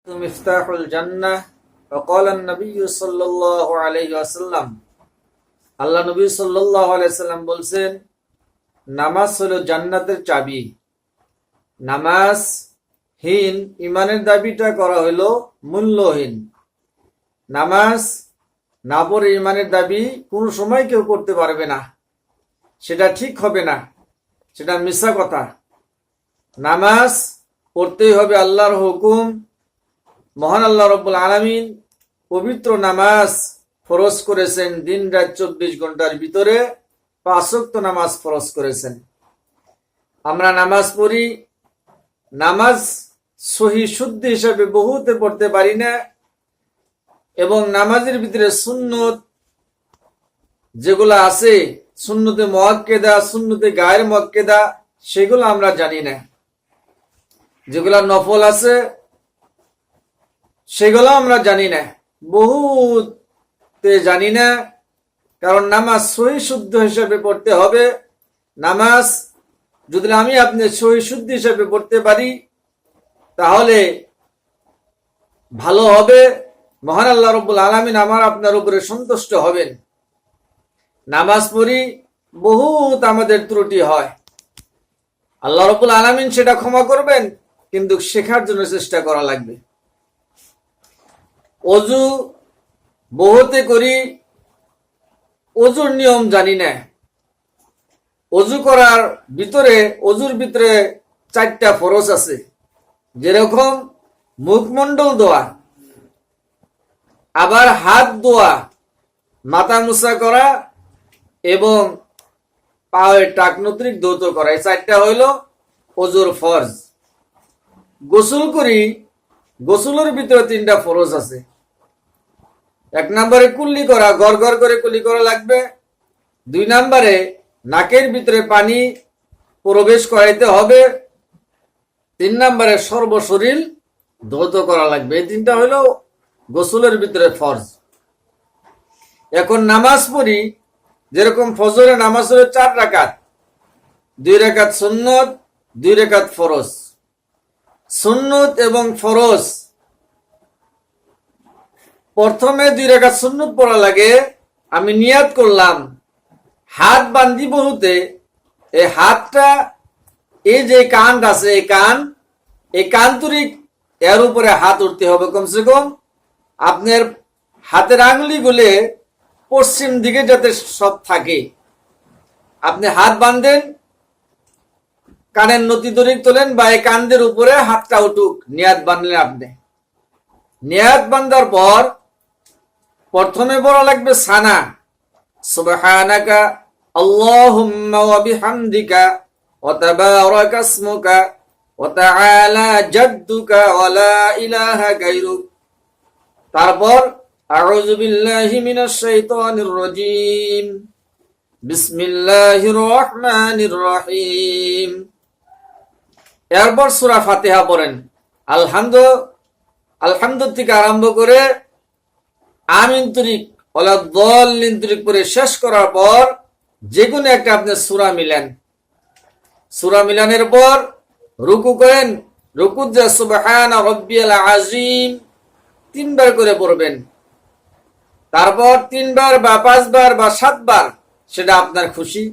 মিফতাহুল জান্নাহ ওয়া ক্বালা an-নাবিয়্যু সাল্লাল্লাহু আলাইহি ওয়াসাল্লাম আল্লাহ নবী সাল্লাল্লাহু আলাইহি ওয়াসাল্লাম বলেন নামাজ হলো জান্নাতের চাবি। নামাজহীন ঈমানের দাবিটা করা হলো মূল্যহীন। নামাজ না পড়ে ঈমানের দাবি কোনো সময় কেউ করতে পারবে না, সেটা ঠিক হবে না, সেটা মিথ্যা কথা। নামাজ পড়তেই হবে আল্লাহর হুকুম। মহান আল্লাহ রাব্বুল আলামিন পবিত্র নামাজ ফরজ করেছেন, দিন রাত 24 ঘন্টার ভিতরে 5 ওয়াক্ত নামাজ ফরজ করেছেন। আমরা নামাজ পড়ি, নামাজ সহি শুদ্ধ হিসাবে বহুতে পড়তে পারি না, এবং নামাজের ভিতরে সুন্নত যেগুলো আছে, সুন্নতে মুআক্কাদা, সুন্নতে গায়ের মুআক্কাদা, সেগুলো আমরা জানি না। যেগুলা নফল আছে সেগুলো আমরা জানি না, বহুতে জানি না। কারণ নামাজ সহি শুদ্ধ হিসাবে পড়তে হবে। নামাজ যদি আমি আপনি সহি শুদ্ধ হিসাবে পড়তে পারি তাহলে ভালো হবে। মহান আল্লাহ রাব্বুল আলামিন আমার আপনার উপরে সন্তুষ্ট হবেন। নামাজ পড়ি, বহুত আমাদের ত্রুটি হয়, আল্লাহ রাব্বুল আলামিন সেটা ক্ষমা করবেন, কিন্তু শেখার জন্য চেষ্টা করা লাগবে। অজু বহুতে করি, অজুর নিয়ম জানি না। অজু করার ভিতরে, অজুর ভিতরে 4টা ফরজ আছে, যেরকম মুখমণ্ডল ধোয়া, আবার হাত ধোয়া, মাথা মুছা করা এবং পায়ের টাকনুত্রিক ধৌত করা। এই 4টা হইল অজুর ফরজ। গোসল করি, গোসলের ভিতরে 3টা ফরজ আছে। 1 নম্বরে কুল্লি করা, গড় গড় করে কুল্লি করা লাগবে। 2 নম্বরে নাকের ভিতরে পানি প্রবেশ করাইতে হবে। 3 নম্বরে সর্বশরীর ধৌত করা লাগবে। এই 3টা হলো গোসলের ভিতরে ফরজ। এখন নামাজ পড়ি, যেরকম ফজরের নামাজ হলো 4 রাকাত, 2 রাকাত সুন্নত, 2 রাকাত ফরজ। সুন্নত এবং ফরজ, প্রথমে 2 রাকাত সুন্নত পড়া লাগে। আমি নিয়াত করলাম, হাত বান্ধি বহুতে, এই হাতটা, এই যে কান আছে, এই কান তুরিক এর উপরে হাত উঠতে হবে। কমসে কম আপনার হাতের আঙ্গুলি গুলে পশ্চিম দিকে যাতে সব থাকে। আপনি হাত বাঁধেন, কানের নতি দড়ি তোলেন, বা এই কানদের উপরে হাতটা উঠুক, নিয়াত বাঁধলেন। আপনি নিয়াত বাঁধার পর প্রথমে বলা লাগবে সানা, সুবহানাকা আল্লাহুম্মা ওয়া বিহামদিকা ওয়া তাবারাকা ইসমুকা ওয়া তাআলা জাদ্দুকা ওয়া লা ইলাহা গায়রুক। তারপর আউযু বিল্লাহি মিনাশ শাইতানির রাজীম, বিসমিল্লাহির রহমানির রহিম। এরপর সূরা ফাতিহা পড়েন। আলহামদু থেকে আরম্ভ করে আমিন তরিক ওয়ালা দাল্লিন তরিক পরে শেষ করার পর যে কোনো একটা আপনি সূরা মিলান। সূরা মিলানের পর রুকু করেন। রুকুত যে সুবহানা রাব্বিয়াল আযীম 3 বার করে পড়বেন। তারপর 3 বার বা 5 বার বা 7 বার, সেটা আপনার খুশি।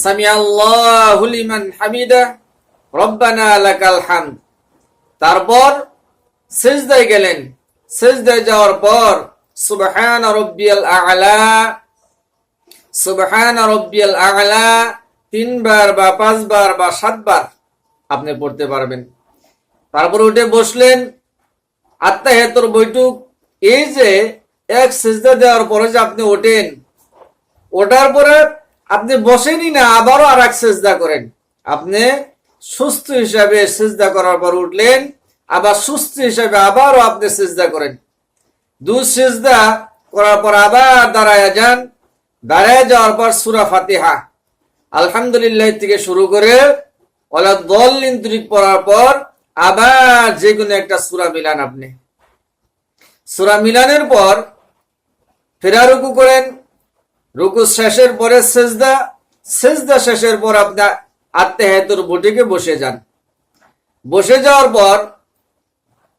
সামিআল্লাহু লিমান হামিদা রব্বানা লাকাল হামদ। তারপর সিজদায় গেলেন। সিজদায় যাওয়ার পর সুবহানা রাব্বিয়াল আ'লা, সুবহানা রাব্বিয়াল আ'লা 3 বার বা 5 বার বা 7 বার আপনি পড়তে পারবেন। তারপর উঠে বসলেন, আত্তাহিয়াতুর বৈঠক। এই যে এক সিজদা দেওয়ার পরে যে আপনি ওঠেন, ওঠার পরে আপনি বসেনই না, আবারও আর এক সিজদা করেন। আপনি সুস্থ হিসাবে সিজদা করার পর উঠলেন, আবার সুস্থ হিসাবে আবারও আপনি সিজদা করেন। 2 সিজদা করার পর আবার দাঁড়ায় যান। দাঁড়ায় যাওয়ার পর সূরা ফাতিহা আলহামদুলিল্লাহ থেকে শুরু করে ওয়ালা দাল্লিন তরিক পড়ার পর আবার যে কোনো একটা সূরা মিলান। আপনি সূরা মিলানের পর ফেরা রুকু করেন। রুকু শেষের পরে সিজদা, সিজদা শেষের পর আপনি আত্তাহিয়াতুর বৈঠকে বসে যান। বসে যাওয়ার পর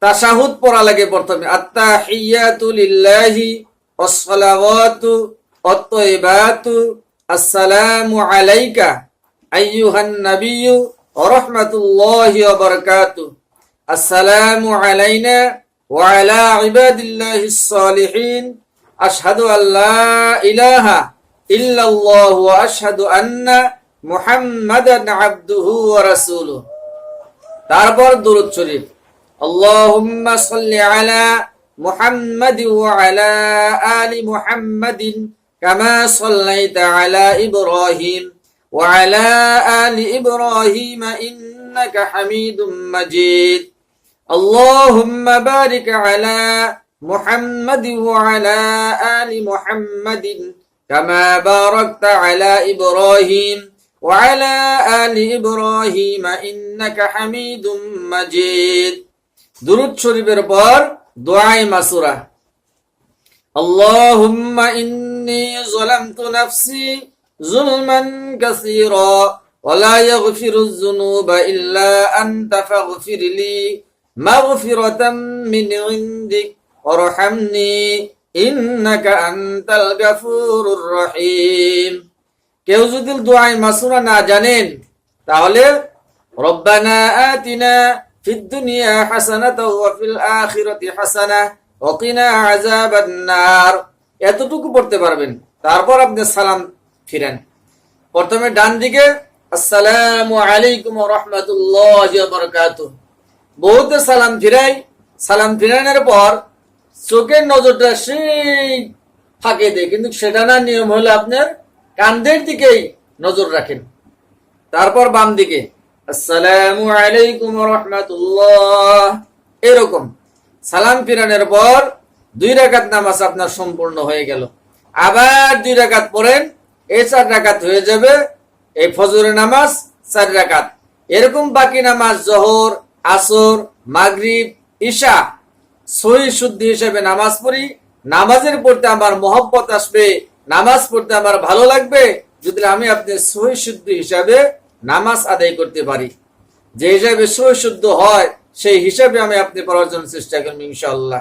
তাশাহুদ পড়া লাগে প্রথমে, আত্তাহিয়াতু লিল্লাহি ওয়াসসালাওয়াতু ওয়াত-তাইয়্যিবাতু আসসালামু আলাইকা আইয়ুহান নাবিয়্যু ওয়া রাহমাতুল্লাহি ওয়া বারাকাতুহু আসসালামু আলাইনা ওয়া আলা ইবাদিল্লাহিস সালিহিন আশহাদু আল্লা ইলাহা ইল্লাল্লাহু ওয়া আশহাদু আন্না মুহাম্মাদান আবদুহু ওয়া রাসূলুহু। তারপর দুরূদ শরীফ, আল্লাহুম্মা সাল্লি আলা মুহাম্মাদিন ওয়া আলা আলি মুহাম্মাদিন কামা সাল্লাইতা আলা ইব্রাহিম ওয়া আলা আলি ইব্রাহিম ইন্নাকা হামিদুম মাজিদ। আল্লাহুম্মা বারিক আলা মুহাম্মাদিন ওয়া আলা আলি মুহাম্মাদিন কামা বারাকতা আলা ইব্রাহিম ওয়া আলা আলি ইব্রাহিম ইন্নাকা হামিদুম মাজিদ। দুরূদ শরীফের পর দুআয়ে মাসুরা, আল্লাহুম্মা ইন্নী যালামতু নাফসি যুলমান কাসীরা ওয়া লা ইয়াগফিরুয যুনুবা ইল্লা আনতা ফাগফিরলি মাগফিরাতাম মিন ইনদিক ওয়ারহামনি ইন্নাকা আনতাল গাফুরুর রহিম। কেউ যদি দুআয়ে মাসুরা না জানেন তাহলে রব্বানা আতিনা ফিদ দুনিয়া হাসানাতাও ওয়া ফিল আখিরাতি হাসানাহ ওয়া কিনা আযাবান নার, এতটুকু পড়তে পারবেন। তারপর আপনি সালাম ফিরেন। প্রথমে ডান দিকে আসসালামু আলাইকুম ওয়া রাহমাতুল্লাহি ওয়া বারাকাতুহু, বহুত সালাম ফিরাই। সালাম ফিরানোর পর চোখের নজরটা সেই ফাঁকে দেয়, কিন্তু সেটা না, নিয়ম হলো আপনার কাঁধের দিকেই নজর রাখেন। তারপর বাম দিকে আসসালামু আলাইকুম ওয়া রাহমাতুল্লাহ, এরকম সালাম ফিরানোর পর 2 রাকাত নামাজ আপনার সম্পূর্ণ হয়ে গেল। আবার 2 রাকাত পড়েন, এই 4 রাকাত হয়ে যাবে এই ফজরের নামাজ 4 রাকাত। এরকম বাকি নামাজ জোহর, আসর, মাগরিব, ইশা সহি শুদ্ধি হিসেবে নামাজ পড়ি। নামাজের পড়তে আমার মহব্বত আসবে, নামাজ পড়তে আমার ভালো লাগবে যদি আমি আপনি সহি শুদ্ধি হিসাবে নামাজ আদায় করতে পারি। যে হিসাবে সহি শুদ্ধ হয় সেই হিসাবে আমি আপনি পড়ার জন্য চেষ্টা করব ইনশাআল্লাহ।